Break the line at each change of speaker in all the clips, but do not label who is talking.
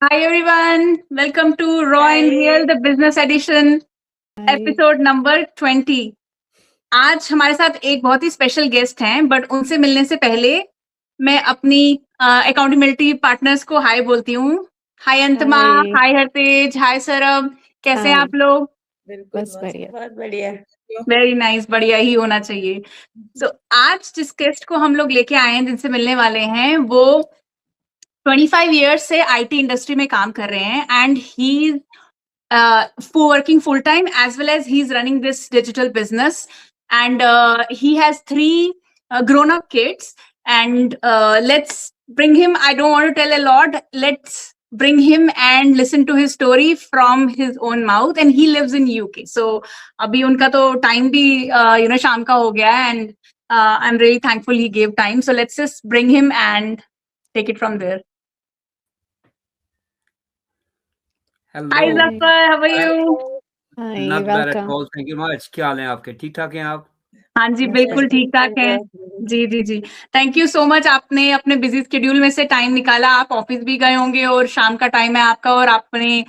Hi everyone, welcome to Raw and Real,
Hi.
the business edition,
Hi.
Episode number 20। आज हमारे साथ एक बहुत ही स्पेशल गेस्ट हैं, बट उनसे मिलने से पहले मैं अपनी अकाउंटेबिलिटी पार्टनर्स को हाय बोलती हूँ। हाय अंतमा,
Hi.
हाय हरतेज, हाय सरब, कैसे हैं
Hi.
आप लोग?
बिल्कुल
बस
मस्त,
बढ़िया।
बहुत बढ़िया।
वेरी नाइस, बढ़िया ही होना चाहिए। सो आज जिस गेस्ट को हम लोग लेके आए हैं, जिनसे मिलने वाले हैं, वो 25 इयर्स से आईटी इंडस्ट्री में काम कर रहे हैं and he working full time as well as he's running this digital business, and he has three grown up kids, and let's bring him. I don't want to tell a lot. Let's bring him and listen to his story from his own mouth, and he lives in UK. So abhi unka to time bhi shaam ka ho gaya hai, and I'm really thankful he gave time. So let's just bring him and take it from there. Hi
hello.
Zafar, how are
hi.
you?
Hi.
Not bad at
Welcome.
All, thank you much. क्या हाल है आपके? ठीक ठाक हैं आप?
हाँ जी,
बस
बिल्कुल
बढ़िया।
ठीक ठाक है। जी जी जी, थैंक यू सो मच। आपने अपने बिजी स्केड्यूल में से टाइम निकाला, आप ऑफिस भी गए होंगे और शाम का टाइम है आपका, और आपने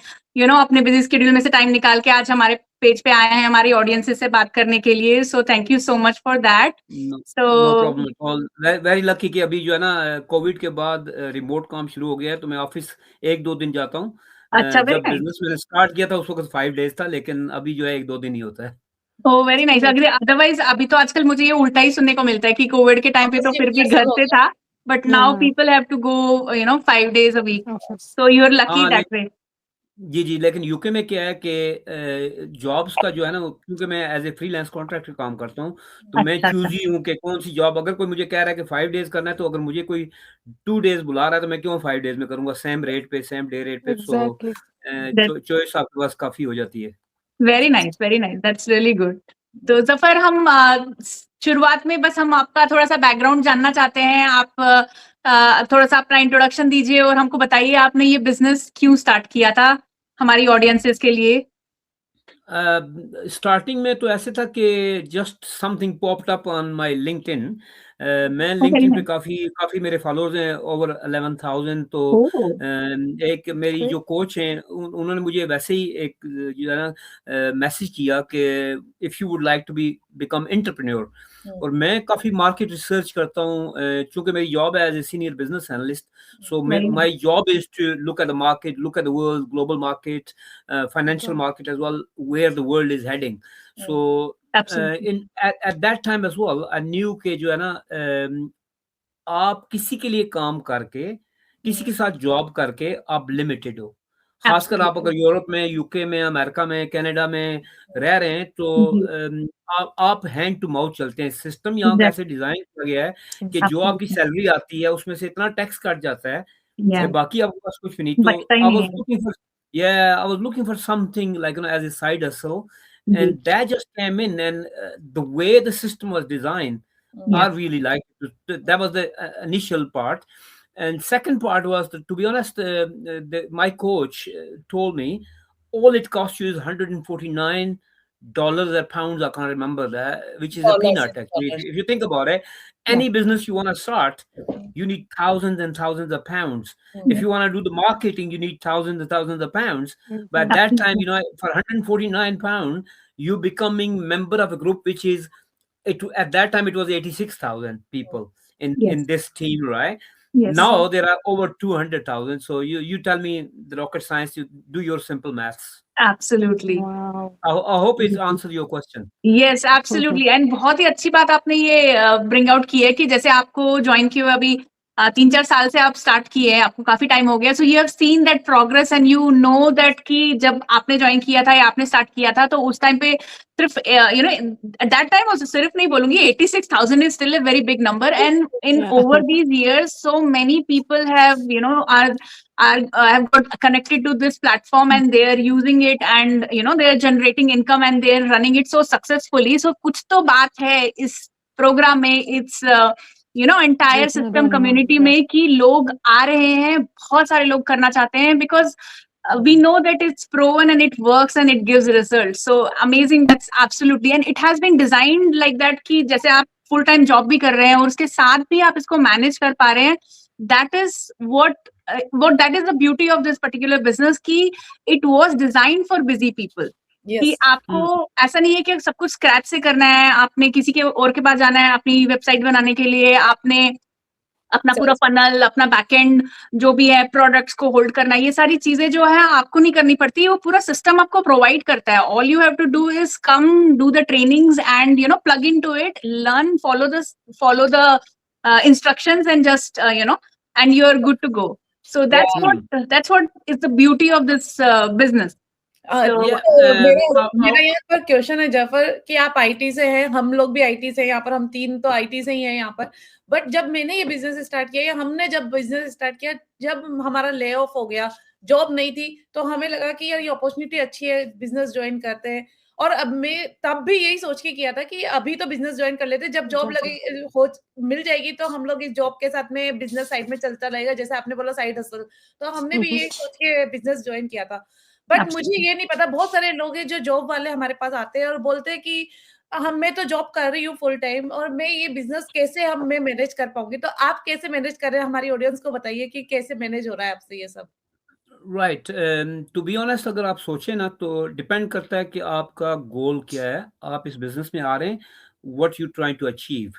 अपने बिजी स्केड्यूल में से टाइम निकाल के आज हमारे पेज पे आए हैं हमारी ऑडियंसेस से बात करने के लिए। So thank you so much for that.
No
so
problem at all. Very lucky कि अभी जो है ना, कोविड के बाद रिमोट काम शुरू हो गया है, तो मैं ऑफिस 1-2 दिन जाता हूँ।
अच्छा, वेरी
जब
नाइस।
बिजनेस मैंने स्टार्ट किया था उस वक्त 5 डेज था, लेकिन अभी जो है 1-2 दिन ही होता है।
ओ वेरी नाइस। अदरवाइज अभी तो आजकल मुझे ये उल्टा ही सुनने को मिलता है कि कोविड के टाइम पे तो फिर भी घर से था, बट नाउ
हाँ,
people have to go 5 days a week.
Office.
So you're lucky
हाँ,
that way.
जी, जी, लेकिन यूके में क्या है कि जॉब्स का जो है ना, क्योंकि मैं एज़ ए फ्रीलांस कॉन्ट्रैक्टर काम करता हूँ, तो मैं
अच्छा अच्छा।
चूज़ी हूँ कि कौन-सी जॉब। अगर कोई मुझे कह रहा है कि 5 डेज़ करना है, तो अगर मुझे कोई 2 डेज़ बुला रहा है, तो मैं क्यों 5 डेज़ में करूँगा, सेम रेट पे, सेम डे रेट पे। So
exactly.
चॉइस आपके पास काफ़ी हो जाती है।
Very nice, very nice, that's really good. तो जफर, हम शुरुआत में बस हम आपका थोड़ा सा बैकग्राउंड जानना चाहते हैं। आप थोड़ा सा अपना इंट्रोडक्शन दीजिए और हमको बताइए आपने ये बिजनेस क्यों स्टार्ट किया था हमारी ऑडियंसेस के लिए।
स्टार्टिंग में तो ऐसे था कि just something popped up on my LinkedIn. मैं
वेरी
लिंक्डइन पे
नाइस।
काफ़ी काफ़ी मेरे फॉलोअर्स हैं, ओवर 11,000। तो
ओह,
एक मेरी जो कोच हैं, उन्होंने मुझे वैसे ही एक जो है ना मैसेज किया कि if you would like to become entrepreneur. और मैं काफ़ी मार्केट रिसर्च करता हूँ, चूँकि मेरी जॉब है as a senior business analyst. So
very
my job is to look at the market, look at the world, global market, financial market as well, where the world is heading. So
absolutely.
at that time as well, I knew कि जो है ना, आप किसी के लिए काम करके, किसी के साथ जॉब करके आप लिमिटेड हो। खासकर आप
एब्सोल्युटली।
अगर यूरोप में, यूके में, अमेरिका में, कनाडा में रह रहे हैं, तो
जी,
आप हैंड टू माउथ चलते हैं। सिस्टम यहाँ का ऐसे
एग्जैक्टली।
डिज़ाइन किया गया है कि जो आपकी
एब्सोल्युटली।
सैलरी आती है, उसमें से इतना टैक्स कट जाता है
या,
कि बाकी आपके पास कुछ भी नहीं। तो
बचता ही नहीं है।
I was looking for something like, as a side hustle,
जी।
and that just came in, and the way the system was designed,
या,
I really liked it. That was the initial part. And second part was, that, to be honest, my coach told me all it costs you is $149 or pounds. I can't remember that, which is a peanut actually. If you think about it,
या,
any business you want to start, you need thousands and thousands of pounds. If you want to do the marketing, you need thousands and thousands of pounds. But at that time,
absolutely.
for £149, you becoming member of a group which is, it at that time it was 86,000 people in
yes,
this team, right?
Yes.
Now there are over 200,000. So you tell me the rocket science, you do your simple maths.
Absolutely.
Wow!
I hope it answers your question.
Yes, absolutely. And बहुत ही अच्छी बात आपने ये bring out की है कि जैसे आपको ज्वाइन किए हुए अभी 3-4 साल से आप स्टार्ट किए हैं, आपको काफी टाइम हो गया। So you have seen that progress and you know that कि जब आपने ज्वाइन किया था या आपने स्टार्ट किया था, तो उस टाइम पे सिर्फ एट दैट टाइम सिर्फ नहीं बोलूंगी, 86,000 is still a very big number, and in
Yeah.
Over these years so many people have have got connected to this platform, and they are using it, and they are generating income, and they are running it so successfully. So कुछ तो बात है इस programme में, its entire system
Reasonable.
Community
Yeah.
में कि लोग आ रहे हैं, बहुत सारे लोग करना चाहते हैं, because we know that it's proven and it works and it gives results. So amazing, that's absolutely, and it has been designed like that कि जैसे आप फुल टाइम जॉब भी कर रहे हैं और उसके साथ भी आप इसको मैनेज कर पा रहे हैं, that is what that is the beauty of this particular business कि it was designed for busy people. कि आपको ऐसा नहीं है कि सब कुछ स्क्रैच से करना है, आपने किसी के और के पास जाना है अपनी वेबसाइट बनाने के लिए, आपने अपना पूरा फनल, अपना बैकएंड जो भी है प्रोडक्ट्स को होल्ड करना, ये सारी चीजें जो है आपको नहीं करनी पड़ती, वो पूरा सिस्टम आपको प्रोवाइड करता है. All you have to do is come do the trainings and plug into it, learn, follow the instructions and just and you are good to go. So that's what is the beauty of this business.
मेरा यहाँ पर question है जफर कि आप IT से हैं, हम लोग भी आईटी से हैं, यहाँ पर हम तीन तो आईटी से ही हैं यहाँ पर. बट जब मैंने ये बिजनेस स्टार्ट किया या हमने जब बिजनेस स्टार्ट किया, जब हमारा ले ऑफ हो गया, जॉब नहीं थी, तो हमें लगा कि यार ये अपॉर्चुनिटी अच्छी है, बिजनेस ज्वाइन करते हैं. और अब मैं तब भी यही सोच के किया था कि अभी तो बिजनेस ज्वाइन कर लेते, जब जॉब मिल जाएगी तो हम लोग इस जॉब के साथ में बिजनेस साइड में चलता रहेगा, जैसे आपने बोला साइड हसल. तो हमने भी यही सोच के बिजनेस ज्वाइन किया था. बट मुझे ये नहीं पता, बहुत सारे लोग हैं जो जॉब वाले हमारे पास आते हैं और बोलते हैं कि मैं तो जॉब कर रही हूँ फुल टाइम और मैं ये बिजनेस कैसे मैं मैनेज कर पाऊंगी. तो आप कैसे मैनेज कर रहे हैं, हमारी ऑडियंस को बताइए कि कैसे मैनेज हो रहा है आपसे ये सब.
राइट, टू बी ऑनेस्ट, अगर आप सोचें ना तो डिपेंड करता है कि आपका गोल क्या है, आप इस बिजनेस में आ रहे हैं, what you trying to achieve.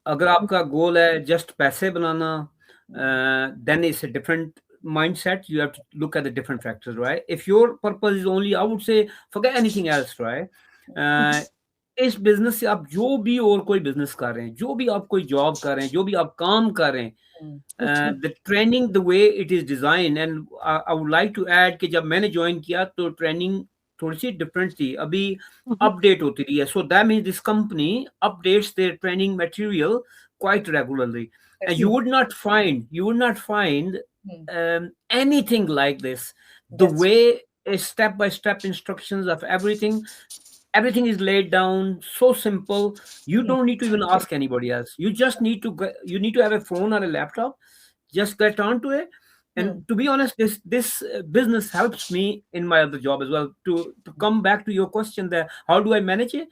अगर आपका गोल है जस्ट पैसे बनाना, then it's a different mindset. You have to look at the different factors, right? If your purpose is only, I would say forget anything else, right? इस business से आप जो भी और कोई बिजनेस कर रहे हैं, जो भी आप कोई जॉब कर रहे हैं, जो भी आप काम कर रहे हैं, the training the way it is design. And I would like to add कि जब मैंने ज्वाइन किया तो ट्रेनिंग थोड़ी सी डिफरेंट थी, अभी अपडेट होती रही है. So that means this company updates their training material quite regularly, and you would not find anything like this. The way step by step instructions of everything is laid down, so simple. You don't need to even ask anybody else. You just need to have a phone or a laptop, just get onto it. And to be honest, this business helps me in my other job as well. To come back to your question there, how do I manage it?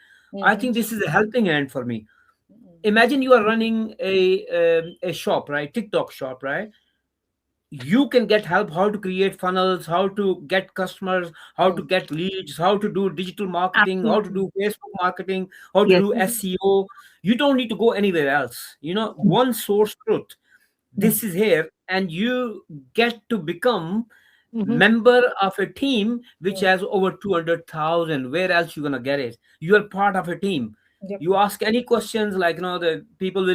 I think this is a helping hand for me. Imagine you are running a shop, right? TikTok shop, right? You can get help how to create funnels, how to get customers, how to get leads, how to do digital marketing, how to do Facebook marketing, how to do SEO. You don't need to go anywhere else. One source truth. This is here, and you get to become member of a team which has over 200,000. Where else you gonna get it? You are part of a team. You ask any questions, like the people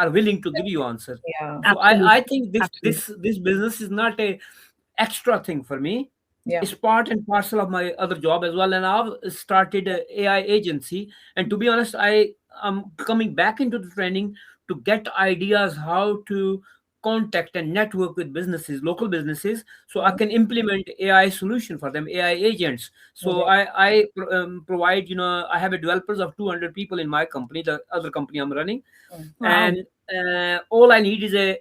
are willing to give you answers. So I think this business is not a extra thing for me. It's part and parcel of my other job as well. And I've started an AI agency, and to be honest, I am coming back into the training to get ideas how to contact and network with businesses, local businesses, so I can implement AI solution for them, AI agents. So I provide, I have a developers of 200 people in my company, the other company I'm running. And all I need is a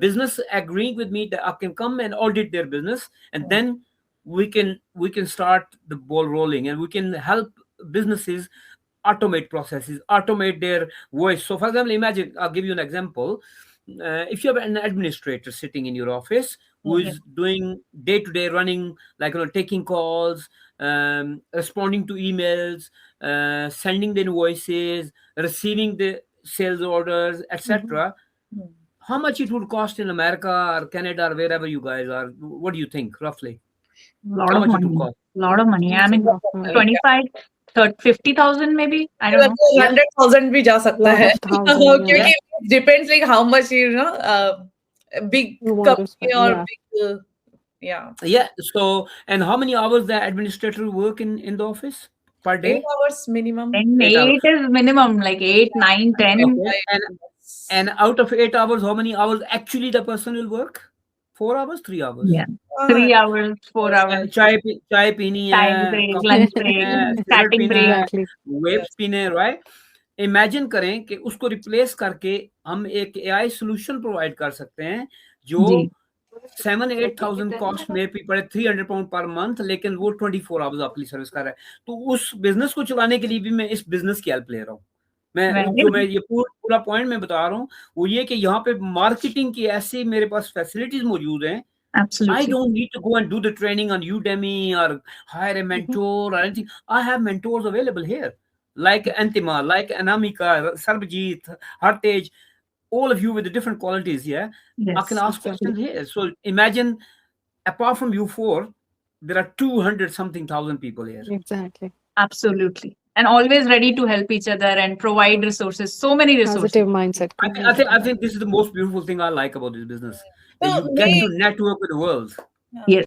business agreeing with me that I can come and audit their business, and then we can start the ball rolling, and we can help businesses automate processes, automate their voice. So for example, imagine, I'll give you an example. If you have an administrator sitting in your office who is doing day-to-day running, like taking calls, responding to emails, sending the invoices, receiving the sales orders, etc. How much it would cost in America or Canada or wherever you guys are? What do you think, roughly?
Lot of money. I mean, 25,000-50,000 maybe. I don't know.
100,000 भी जा सकता है. क्योंकि depends like how much big company or big
yeah. So, and how many hours the administrator work in the office per day?
8 hours minimum.
8 is minimum, like 8, 9, 10.
Okay. And out of 8 hours, how many hours actually the person will work? 4 hours, 3 hours?
Yeah. 3 hours, 4 hours.
Chai peeni
time break, lunch break, starting break.
Waves peene, right? Imagine करें कि उसको replace करके हम एक AI solution provide कर सकते हैं जो 7-8,000 कॉस्ट में भी पड़े, £300 पर मंथ, लेकिन वो 24 आवर्स आपकी सर्विस कर रहा है. तो उस बिजनेस को चलाने के लिए भी मैं इस बिजनेस की हेल्प ले रहा हूँ. मैं ये पूरा पॉइंट मैं बता रहा हूँ वो ये कि यहाँ पे मार्केटिंग की ऐसी मेरे पास फैसिलिटीज मौजूद हैं.
Absolutely.
I don't need to go and do the training on Udemy or hire a mentor or anything. I have mentors available here, like Antima, like Anamika, Sarbjeet, Hartej, all of you with the different qualities. Yeah,
Yes,
I can ask questions here. So imagine, apart from you four, there are 200 something thousand people here.
Exactly.
Absolutely. And always ready to help each other and provide resources. So many resources.
Positive mindset.
I think this is the most beautiful thing I like about this business. That you get to network with the world.
Yes.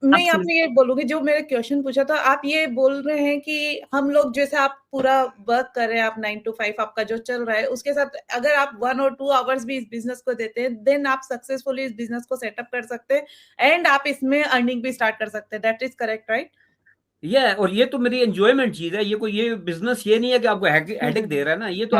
मैं यहाँ पे ये बोलूंगी, जो मेरे question पूछा था, आप ये बोल रहे हैं कि हम लोग जैसे आप पूरा वर्क कर रहे हैं, आप 9 to 5 आपका जो चल रहा है, उसके साथ अगर आप 1 or 2 आवर्स भी इस बिजनेस को देते हैं, देन आप सक्सेसफुली इस बिजनेस को सेटअप कर सकते हैं एंड आप इसमें अर्निंग भी स्टार्ट कर सकते हैं. That is correct, right?
और ये तो मेरी एंजॉयमेंट चीज है. ये बिजनेस ये नहीं है कि आपको हेडेक दे रहा है ना. ये तो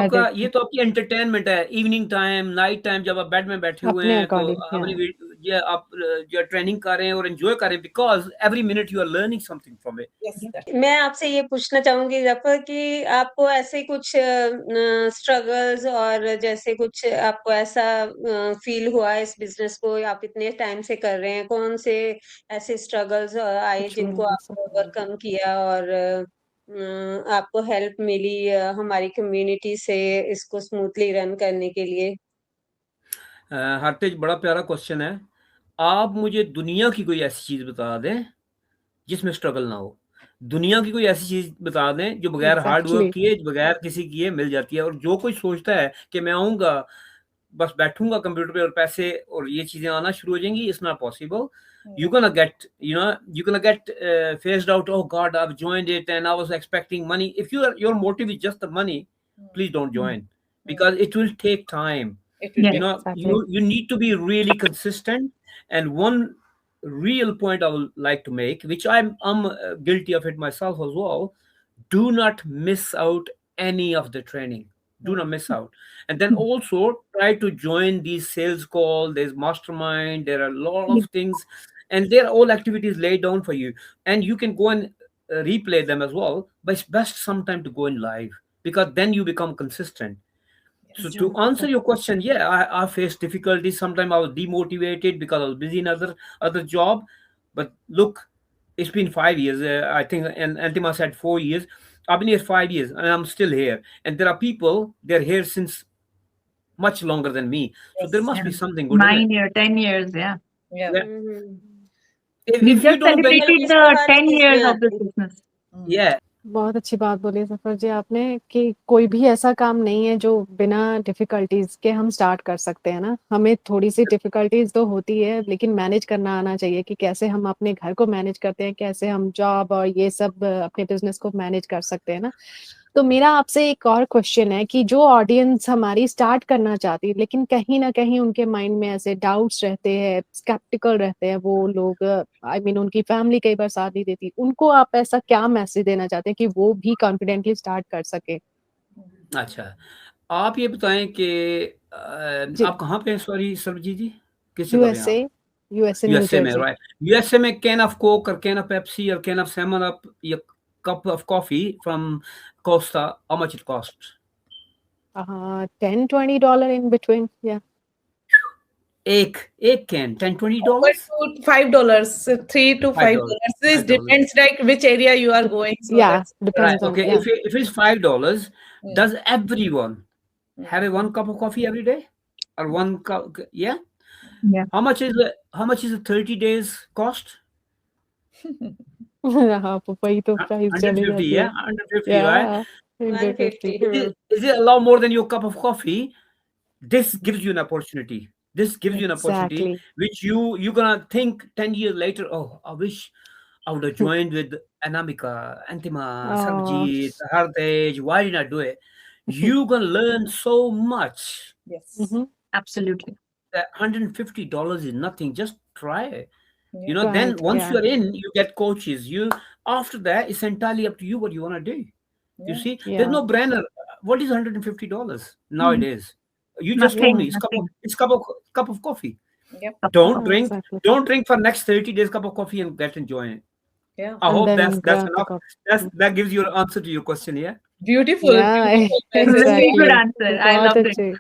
आपकी एंटरटेनमेंट है. इवनिंग टाइम, नाइट टाइम, जब आप बेड में बैठे हुए हैं तो अपनी आप जो ट्रेनिंग कर रहे हैं और एंजॉय कर रहे हैं, because every minute you are learning something from it.
मैं आपसे ये पूछना चाहूंगी जफर कि आपको ऐसे कुछ स्ट्रगल्स और जैसे कुछ आपको ऐसा फील हुआ इस बिजनेस को आप इतने टाइम से कर रहे हैं, कौन से ऐसे स्ट्रगल्स आए जिनको आपने ओवरकम किया और आपको हेल्प मिली हमारी कम्युनिटी से इसको स्मूथली रन करने के लिए?
हरतेज, बड़ा प्यारा क्वेश्चन है. आप मुझे दुनिया की कोई ऐसी चीज बता दें जिसमें स्ट्रगल ना हो. दुनिया की कोई ऐसी चीज बता दें जो बगैर हार्ड वर्क किए, बगैर किसी किए मिल जाती है. और जो कोई सोचता है कि मैं आऊंगा, बस बैठूंगा कंप्यूटर पे और पैसे और ये चीजें आना शुरू हो जाएंगी, it's not possible. You're gonna get phased out. Oh God, I've joined it and I was expecting money. If your motive is just the money, please don't join, because it will take time. You need to be really consistent. And one real point I would like to make, which I'm guilty of it myself as well: do not miss out any of the training. Do not miss out. And then also try to join these sales calls. There's mastermind. There are a lot of things, and they're all activities laid down for you, and you can go and replay them as well. But it's best sometime to go in live, because then you become consistent. So to answer your question, I faced difficulties. Sometimes I was demotivated because I was busy in other job. But look, it's been 5 years. I think, and Antima said 4 years. I've been here 5 years, and I'm still here. And there are people, they're here since much longer than me. So there must be something good.
9 years, 10 years, yeah.
If
We
you
just
don't
celebrated the 10 years of this business.
Yeah.
बहुत अच्छी बात बोली सफर जी आपने कि कोई भी ऐसा काम नहीं है जो बिना डिफिकल्टीज के हम स्टार्ट कर सकते हैं ना. हमें थोड़ी सी डिफिकल्टीज तो होती है, लेकिन मैनेज करना आना चाहिए कि कैसे हम अपने घर को मैनेज करते हैं, कैसे हम जॉब और ये सब अपने बिजनेस को मैनेज कर सकते हैं ना. तो मेरा आपसे एक और क्वेश्चन है कि जो ऑडियंस हमारी स्टार्ट करना चाहती है, लेकिन कहीं ना कहीं उनके माइंड में ऐसे डाउट्स रहते हैं, स्केप्टिकल रहते हैं वो लोग, आई मीन उनकी फैमिली कई बार साथ नहीं देती, उनको आप ऐसा क्या मैसेज देना चाहते हैं कि वो भी कॉन्फिडेंटली स्टार्ट कर सके?
अच्छा, आप ये बताएं कि आप कहाँ पे हैं? सॉरी सरबजीत जी, किस जगह पे हैं आप? यूएसए में, राइट. यूएसए में कैन ऑफ कोक और कैन ऑफ पेप्सी और कैन ऑफ सेवन अप या cup of coffee from Costa, how much it costs?
$10-20 in between. Yeah.
Ek can $10-20?
$5, $3 to $5. This depends like which area you are going. So
yeah, depends on.
Okay, if it's $5, does everyone have a 1 cup of coffee every day or 1 cup? Yeah. How much is the 30 days cost?
वही तो price चली जाती है.
150, right?
150.
Is it a lot more than your cup of coffee? This gives you an opportunity. Which you're gonna think 10 years later, oh, I wish I would have joined with Anamika, Antima, Sarbjeet, Hartej. Why didn't I do it? You're gonna learn so much.
Yes.
Absolutely.
That $150 is nothing. Just try it. Then once you're in, you get coaches. After that, it's entirely up to you what you want to do. You see, there's no brainer. What is $150 nowadays? You just told me it's cup of coffee.
Yep.
Don't drink for next 30 days cup of coffee and get enjoying it.
Yeah.
I hope that's enough. That gives you an answer to your question. Yeah.
Beautiful.
Yeah,
beautiful
Very
message.
good
exactly.
answer. I
बहुत
loved it.
अच्छे।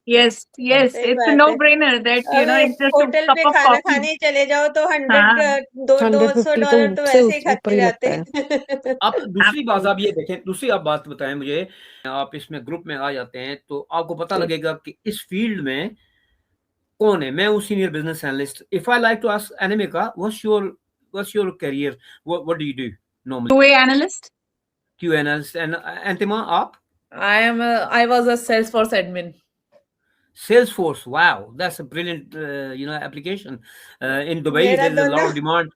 Yes, yes,
सही
it's a
बात है।
no-brainer that you know
अगर
it's just a
hotel
cup
पे
of
खाना
coffee.
खाने ही चले जाओ तो
हाँ,
200 तो
150
वैसे ही
से ऊपर
खर्चे
ही लगता
जाते
है।
हैं।
आप दूसरी बात आप
absolutely.
ये देखें, दूसरी आप बात बताएं मुझे, आप इसमें ग्रुप में आ जाते हैं तो आपको पता
जी।
लगेगा कि इस फील्ड में कौन है। मैं हूँ senior business analyst. If I like to ask Anamika, what's your career, what do you do normally?
QA analyst.
Q analyst. And Antima आप?
I was a Salesforce admin.
Salesforce, wow, that's a brilliant application. In Dubai
मेरा
there is a lot
दोनों
of demand.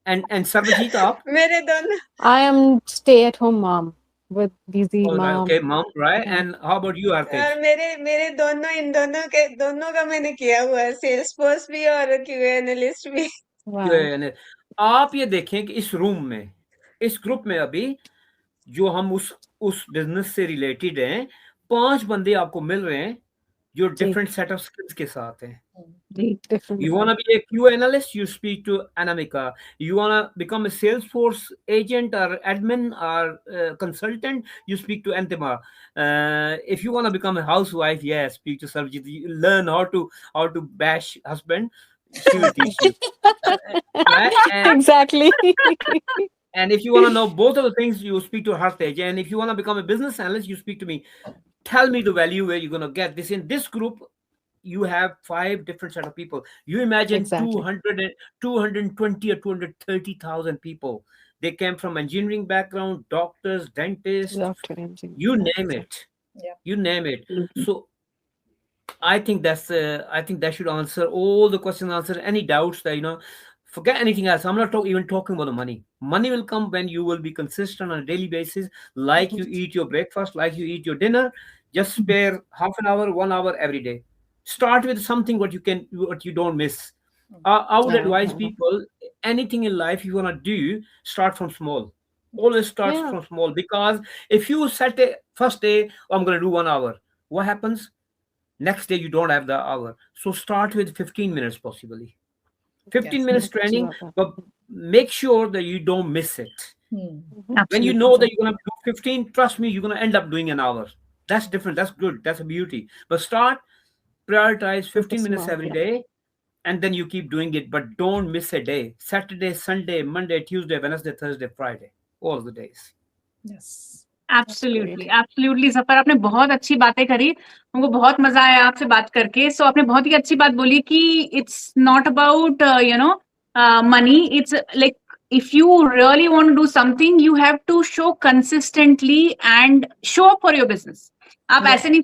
And Sarvajit, आप?
मेरे दोनों
I am stay-at-home mom with busy
Oh, right,
mom.
okay, mom, right?
Yeah.
And how about you, Artesh?
और मेरे दोनों इन दोनों का मैंने किया हुआ है, सेल्सफोर्स भी और क्यूए एनालिस्ट भी।
Wow.
आप ये देखें कि इस रूम में, इस ग्रुप में अभी जो हम उस बिजनेस से रिलेटेड हैं, 5 बंदे आपको मिल रहे हैं जो
जी।
डिफरेंट सेट ऑफ स्किल्स के साथ हैं।
Different.
You want to be a QA analyst, you speak to Anamika. You want to become a Salesforce agent or admin or consultant, you speak to Antima. If you want to become a housewife, yes, speak to Sarvajit. You learn how to bash husband. She will teach you. Right?
Exactly.
And if you want to know both of the things, you speak to Hartej. And if you want to become a business analyst, you speak to me. Tell me the value where you're going to get this. In this group, you have 5 different set of people. You imagine
Exactly.
220 or 230,000 people. They came from engineering background, doctors, dentists,
Doctor engineer.
you name it.
Yeah.
You name it.
Mhm.
So I think that should answer all the questions, answer any doubts that, forget anything else. I'm not even talking about the money. Money will come when you will be consistent on a daily basis, like you eat your breakfast, like you eat your dinner. Just spare half an hour, 1 hour every day. Start with something what you don't miss. I would advise people, anything in life you want to do, start from small. Always start
Yeah.
from small, because if you set a first day, I'm going to do 1 hour, what happens? Next day you don't have the hour. So start with 15 minutes possibly. 15
Yes.
minutes training, but make sure that you don't miss it.
Hmm.
When you know that you're going to do 15, trust me, you're going to end up doing an hour. That's different. That's good. That's a beauty. But prioritize 15 minutes every day, and then you keep doing it. But don't miss a day. Saturday, Sunday, Monday, Tuesday, Wednesday, Thursday, Friday. All the days.
Yes.
Absolutely सफर, आपने बहुत अच्छी बातें करी, हमको बहुत मजा आया आपसे बात करके। सो आपने बहुत ही अच्छी बात बोली कि it's not about money, it's like if you really want to do something, you have to show consistently and show up for your business. आप ऐसे नहीं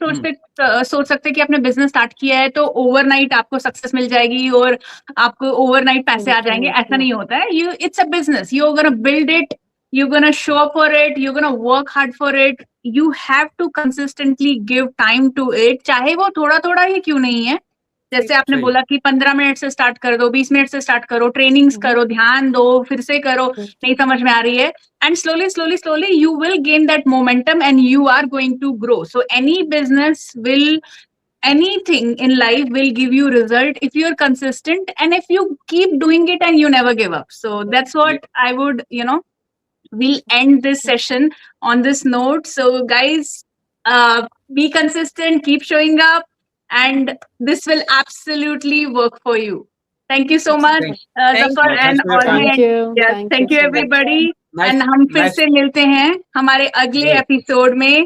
सोच सकते कि आपने बिजनेस स्टार्ट किया है तो ओवरनाइट आपको सक्सेस मिल जाएगी और आपको ओवरनाइट पैसे आ जाएंगे, ऐसा नहीं होता है। It's a business, you are gonna build it, you're going to show up for it, you're going to work hard for it, you have to consistently give time to it, चाहे वो थोड़ा थोड़ा ही क्यों नहीं है। जैसे आपने बोला कि 15 मिनट से स्टार्ट कर दो, 20 मिनट से स्टार्ट करो, ट्रेनिंग्स करो, ध्यान दो, फिर से करो, नहीं समझ में आ रही है, and slowly you will gain that momentum and you are going to grow. So anything in life will give you result if you're consistent and if you keep doing it and you never give up. So that's what I would, we'll end this session on this note. So guys, be consistent, keep showing up, and this will absolutely work for you. Thank you so much, Zafar, and all the thank you everybody. And हम फिर से मिलते हैं हमारे अगले episode में.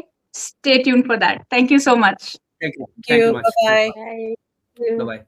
Stay tuned for that. Thank you so much.
Thank you. Thank you much.
Bye-bye.
Bye.
Bye-bye.